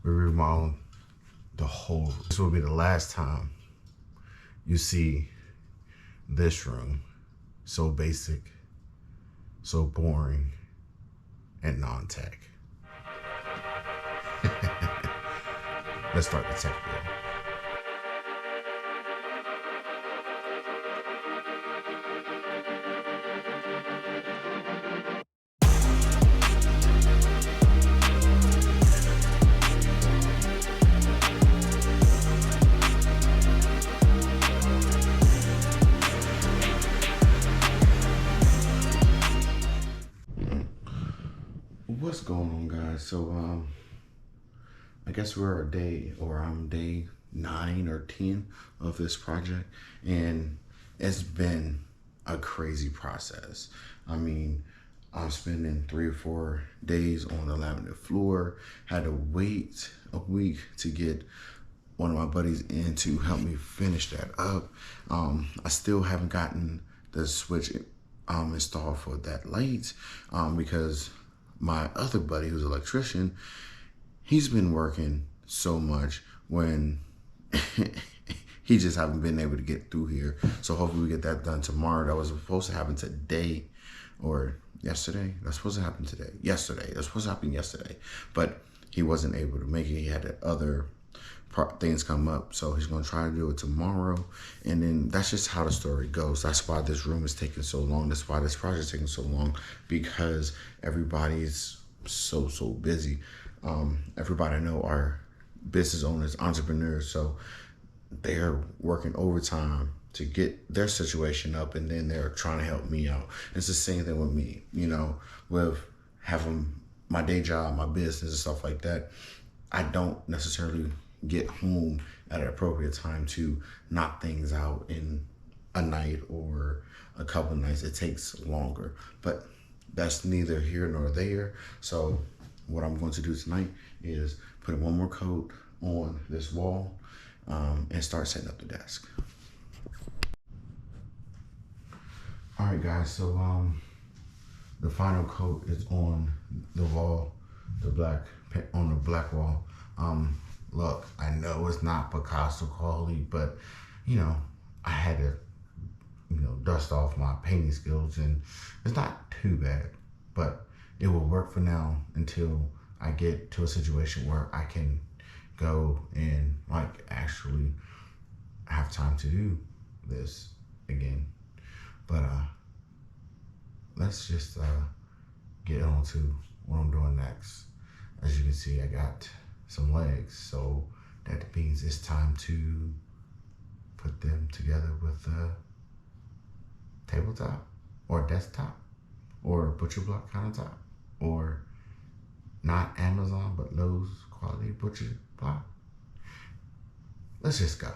We remodeled the whole. This will be the last time you see this room. So basic, so boring, and non-tech. Let's start the tech build. What's going on, guys? So I guess I'm day 9 or 10 of this project, and it's been a crazy process. I mean, I'm spending 3 or 4 days on the laminate floor. Had to wait a week to get one of my buddies in to help me finish that up. I still haven't gotten the switch installed for that light because my other buddy, who's an electrician, he's been working so much when he just haven't been able to get through here. So hopefully we get that done tomorrow. That was supposed to happen today or yesterday. That's supposed to happen today. Yesterday. That's supposed to happen yesterday. But he wasn't able to make it. He had other things come up. So he's going to try to do it tomorrow. And then that's just how the story goes. That's why this room is taking so long. That's why this project is taking so long, because everybody's so busy. Everybody I know are business owners, entrepreneurs, so they're working overtime to get their situation up, and then they're trying to help me out. It's the same thing with me, with having my day job, my business and stuff like that. I don't necessarily get home at an appropriate time to knock things out in a night or a couple of nights. It takes longer, but that's neither here nor there. So what I'm going to do tonight is put one more coat on this wall and start setting up the desk. All right, guys, so the final coat is on the wall, on the black wall. Look, I know it's not Picasso quality, but I had to dust off my painting skills, and it's not too bad, but it will work for now until I get to a situation where I can go and actually have time to do this again. But let's just get on to what I'm doing next. As you can see, I got some legs, so that means it's time to put them together with a tabletop or desktop or butcher block countertop, or not Amazon but Lowe's quality butcher block. Let's just go.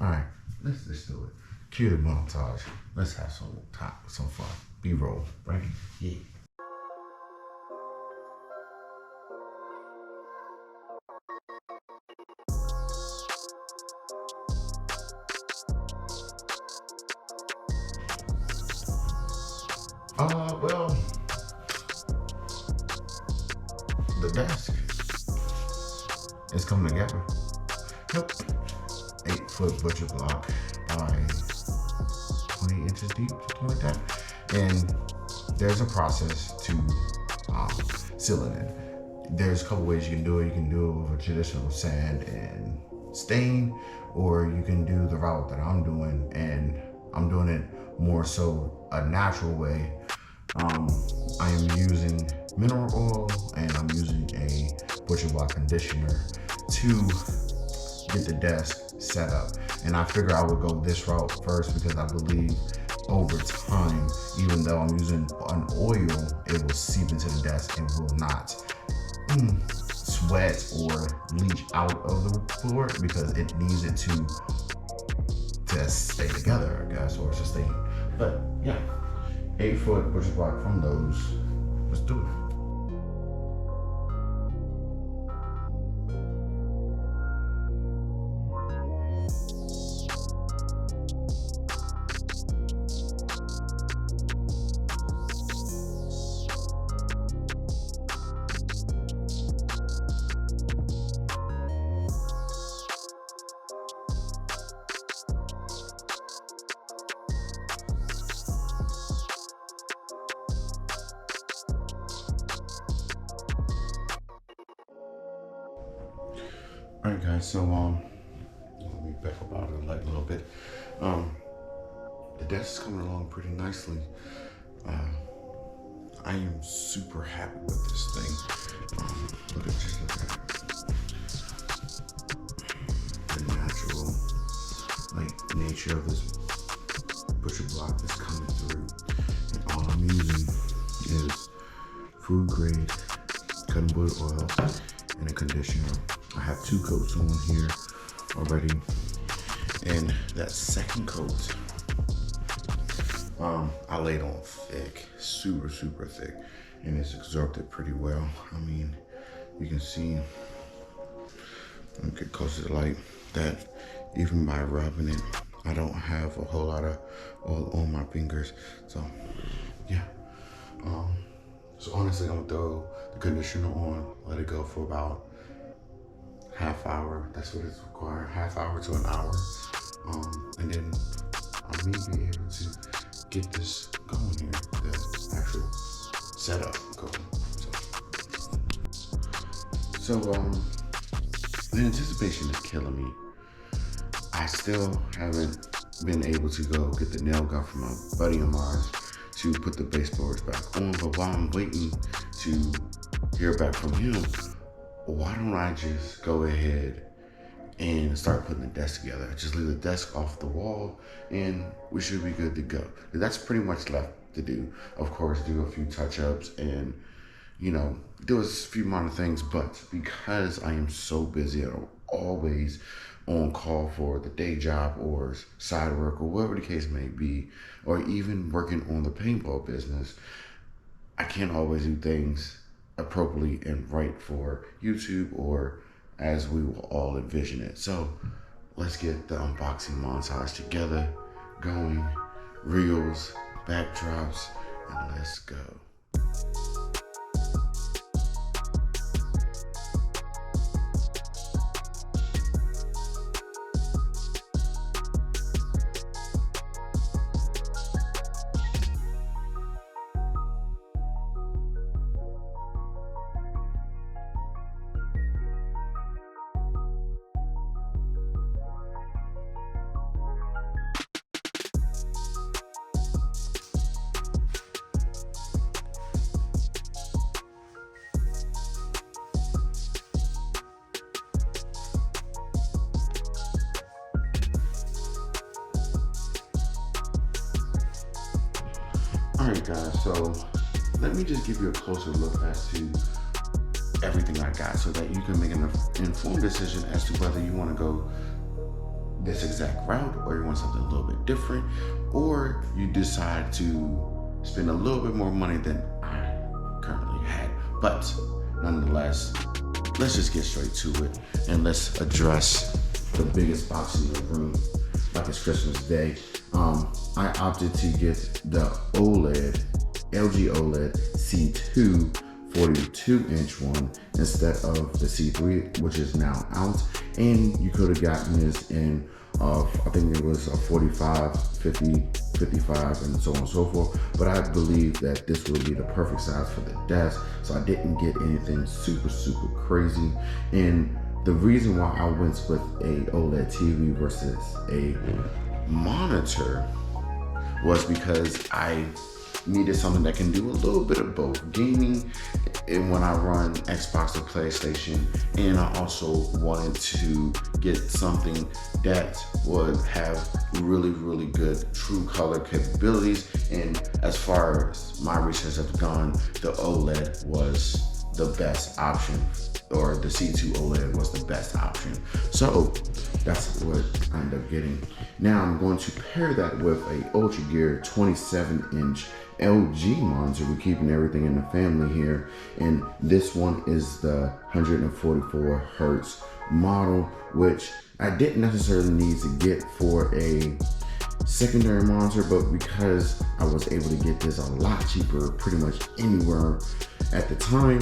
All right, let's just do it. Cue the montage. Let's have some fun. B-roll, right? Yeah. Well, the desk is coming together. Yep. 8-foot butcher block by 20 inches deep, something like that. And there's a process to sealing it. There's a couple ways you can do it. You can do it with a traditional sand and stain, or you can do the route that I'm doing, and I'm doing it more so a natural way. I am using mineral oil, and I'm using a butcher block conditioner to get the desk set up. And I figure I would go this route first because I believe over time, even though I'm using an oil, it will seep into the desk and will not sweat or leach out of the floor, because it needs it to stay together, I guess, or sustain. But yeah, 8-foot butcher block from those. Let's do it. All right, guys. So let me back up out of the light a little bit. The desk is coming along pretty nicely. I am super happy with this thing. Look at the natural, like, nature of this butcher block that's coming through, and all I'm using is food grade cutting board oil and a conditioner. I have 2 coats on here already, and that second coat, I laid on thick, super thick, and it's absorbed pretty well. I mean, you can see, let me get closer to the light, that even by rubbing it, I don't have a whole lot of oil on my fingers. So yeah, so honestly, I'm gonna throw the conditioner on, let it go for about half hour. That's what it's required, half hour to an hour, and then I may be able to get this going here, the actual setup going. So the anticipation is killing me. I still haven't been able to go get the nail gun from a buddy of mine to put the baseboards back on, but while I'm waiting to hear back from him, why don't I just go ahead and start putting the desk together? Just leave the desk off the wall and we should be good to go. That's pretty much left to do. Of course, do a few touch-ups and, you know, do a few minor things, but because I am so busy, I'm always on call for the day job or side work or whatever the case may be, or even working on the paintball business, I can't always do things appropriately and right for YouTube or as we will all envision it. So let's get the unboxing montage together, going, reels, backdrops, and let's go. Alright guys, so let me just give you a closer look as to everything I got so that you can make an informed decision as to whether you want to go this exact route or you want something a little bit different, or you decide to spend a little bit more money than I currently had. But nonetheless, let's just get straight to it and let's address the biggest box in the room like it's Christmas Day. I opted to get the LG OLED C2 42-inch one instead of the C3, which is now out. And you could have gotten this in, I think it was a 45, 50, 55, and so on and so forth. But I believe that this would be the perfect size for the desk, so I didn't get anything super crazy. And the reason why I went with a OLED TV versus a monitor was because I needed something that can do a little bit of both gaming and when I run Xbox or PlayStation, and I also wanted to get something that would have really good true color capabilities. And as far as my research has gone, the OLED was the best option, or the C2 OLED was the best option. So that's what I ended up getting. Now I'm going to pair that with a Ultra Gear 27-inch LG monitor. We're keeping everything in the family here. And this one is the 144 Hertz model, which I didn't necessarily need to get for a secondary monitor, but because I was able to get this a lot cheaper pretty much anywhere at the time,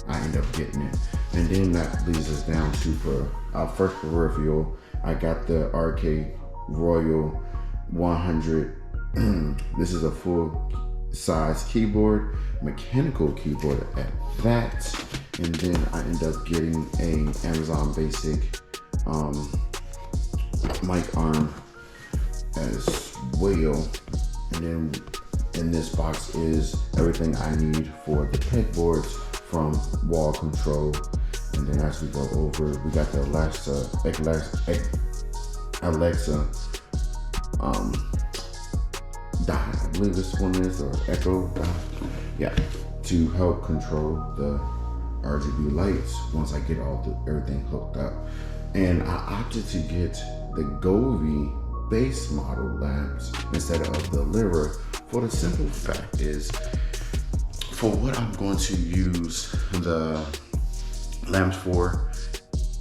I ended up getting it. And then that leads us down to for our first peripheral. I got the RK Royal 100. This is a full size keyboard, mechanical keyboard at that. and then I end up getting a Amazon Basic mic arm as well. And then in this box is everything I need for the pegboards from Wall Control. And then as we go over, we got the Alexa dot, I believe this one is, or Echo dot, yeah, to help control the RGB lights once I get everything hooked up. And I opted to get the Govee base model lamps instead of the Lyra, for the simple fact is, for what I'm going to use the lamps for,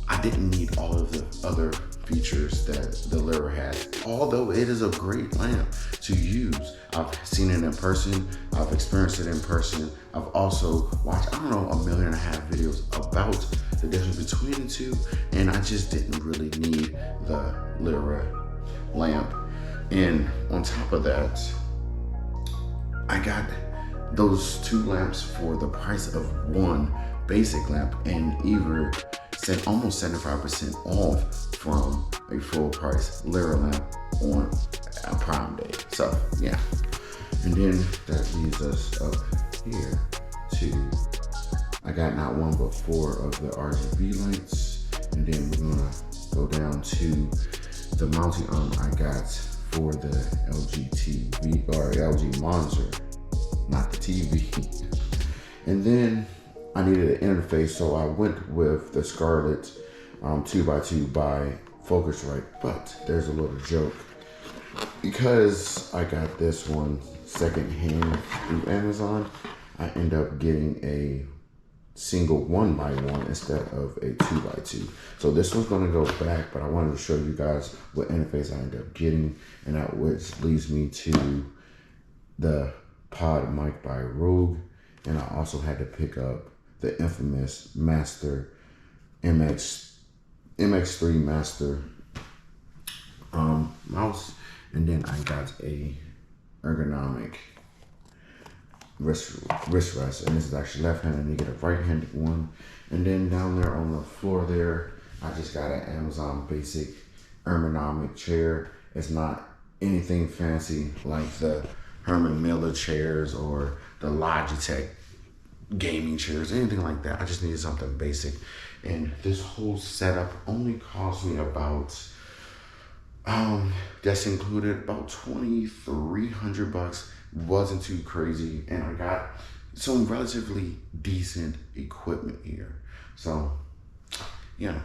I didn't need all of the other features that the Lyra has, although it is a great lamp to use. I've seen it in person, I've experienced it in person, I've also watched, I don't know, 1.5 million videos about the difference between the two, and I just didn't really need the Lyra lamp. And on top of that, I got those 2 lamps for the price of one basic lamp, and either almost 75% off from a full price Lyra lamp on a Prime Day. So yeah, and then that leads us up here to, I got not one but 4 of the RGB lights, and then we're gonna go down to the mounting arm I got for the LG TV, or LG monitor, not the TV. And then I needed an interface, so I went with the Scarlett 2x2 by Focusrite. But there's a little joke, because I got this one secondhand through Amazon, I end up getting a single 1x1 instead of a 2x2. So this one's gonna go back, but I wanted to show you guys what interface I ended up getting, and that which leads me to the Pod mic by Rode. And I also had to pick up the infamous Master MX3 Master mouse, and then I got a ergonomic wrist rest, and this is actually left-handed, and you get a right-handed one. And then down there on the floor there, I just got an Amazon Basic ergonomic chair. It's not anything fancy like the Herman Miller chairs or the Logitech gaming chairs, anything like that. I just needed something basic, and this whole setup only cost me about that's included about $2,300. Wasn't too crazy, and I got some relatively decent equipment here. So yeah,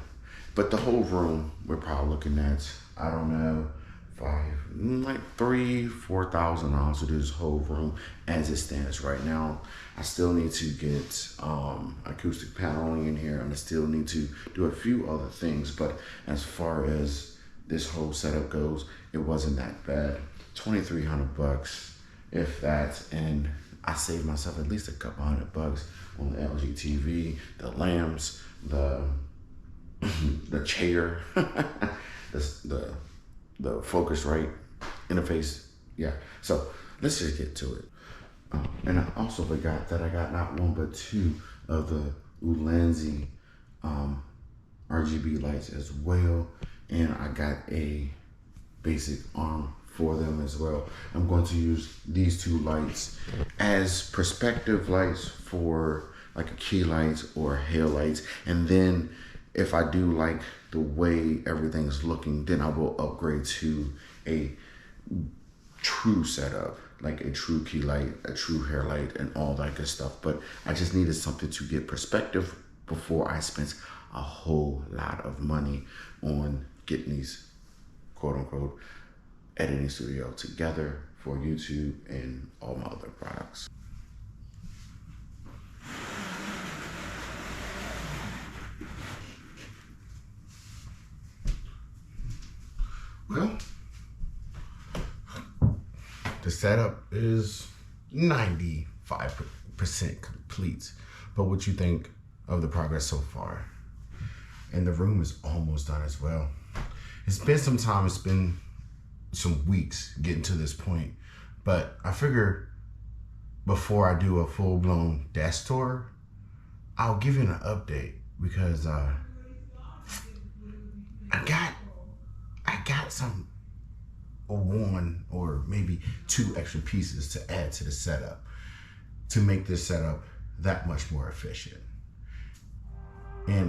but the whole room we're probably looking at, I don't know, $3,000-4,000 to do this whole room as it stands right now. I still need to get acoustic paneling in here, and I still need to do a few other things, but as far as this whole setup goes, it wasn't that bad. $2,300, if that, and I saved myself at least a couple $100 on the LG TV, the lamps, the chair, the Focusrite interface. Yeah, so let's just get to it. And I also forgot that I got not one but 2 of the Ulanzi RGB lights as well, and I got a basic arm for them as well. I'm going to use these 2 lights as perspective lights for like a key lights or hail lights, and then if I do like the way everything's looking, then I will upgrade to a true setup, like a true key light, a true hair light, and all that good stuff. But I just needed something to get perspective before I spent a whole lot of money on getting these quote unquote editing studio together for YouTube and all my other products. Well, the setup is 95% complete, but what you think of the progress so far? And the room is almost done as well. It's been some time, it's been some weeks getting to this point, but I figure before I do a full-blown desk tour, I'll give you an update because I got some one or maybe two extra pieces to add to the setup to make this setup that much more efficient. And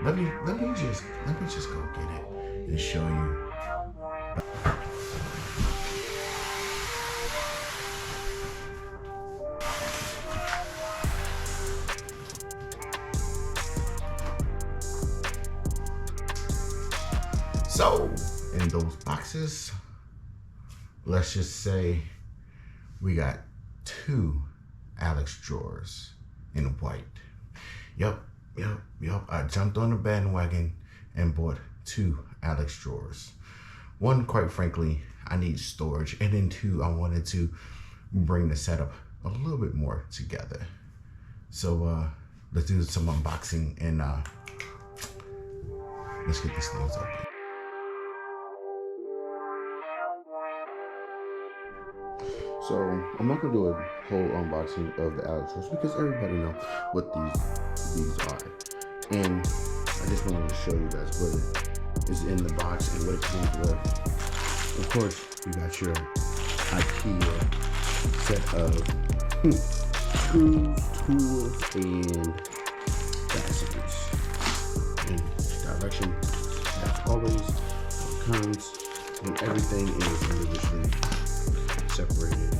let me just go get it and show you. So in those boxes, let's just say we got 2 Alex drawers in white. Yep. I jumped on the bandwagon and bought 2 Alex drawers. One, quite frankly, I need storage, and then 2, I wanted to bring the setup a little bit more together. So let's do some unboxing and let's get these things open. So I'm not gonna do a whole unboxing of the Alex drawers because everybody knows what these are, and I just wanted to show you guys what is in the box and what it comes with. Of course, you got your IKEA set of screws, tools, and fasteners. And direction, as always, comes, and everything is individually separated.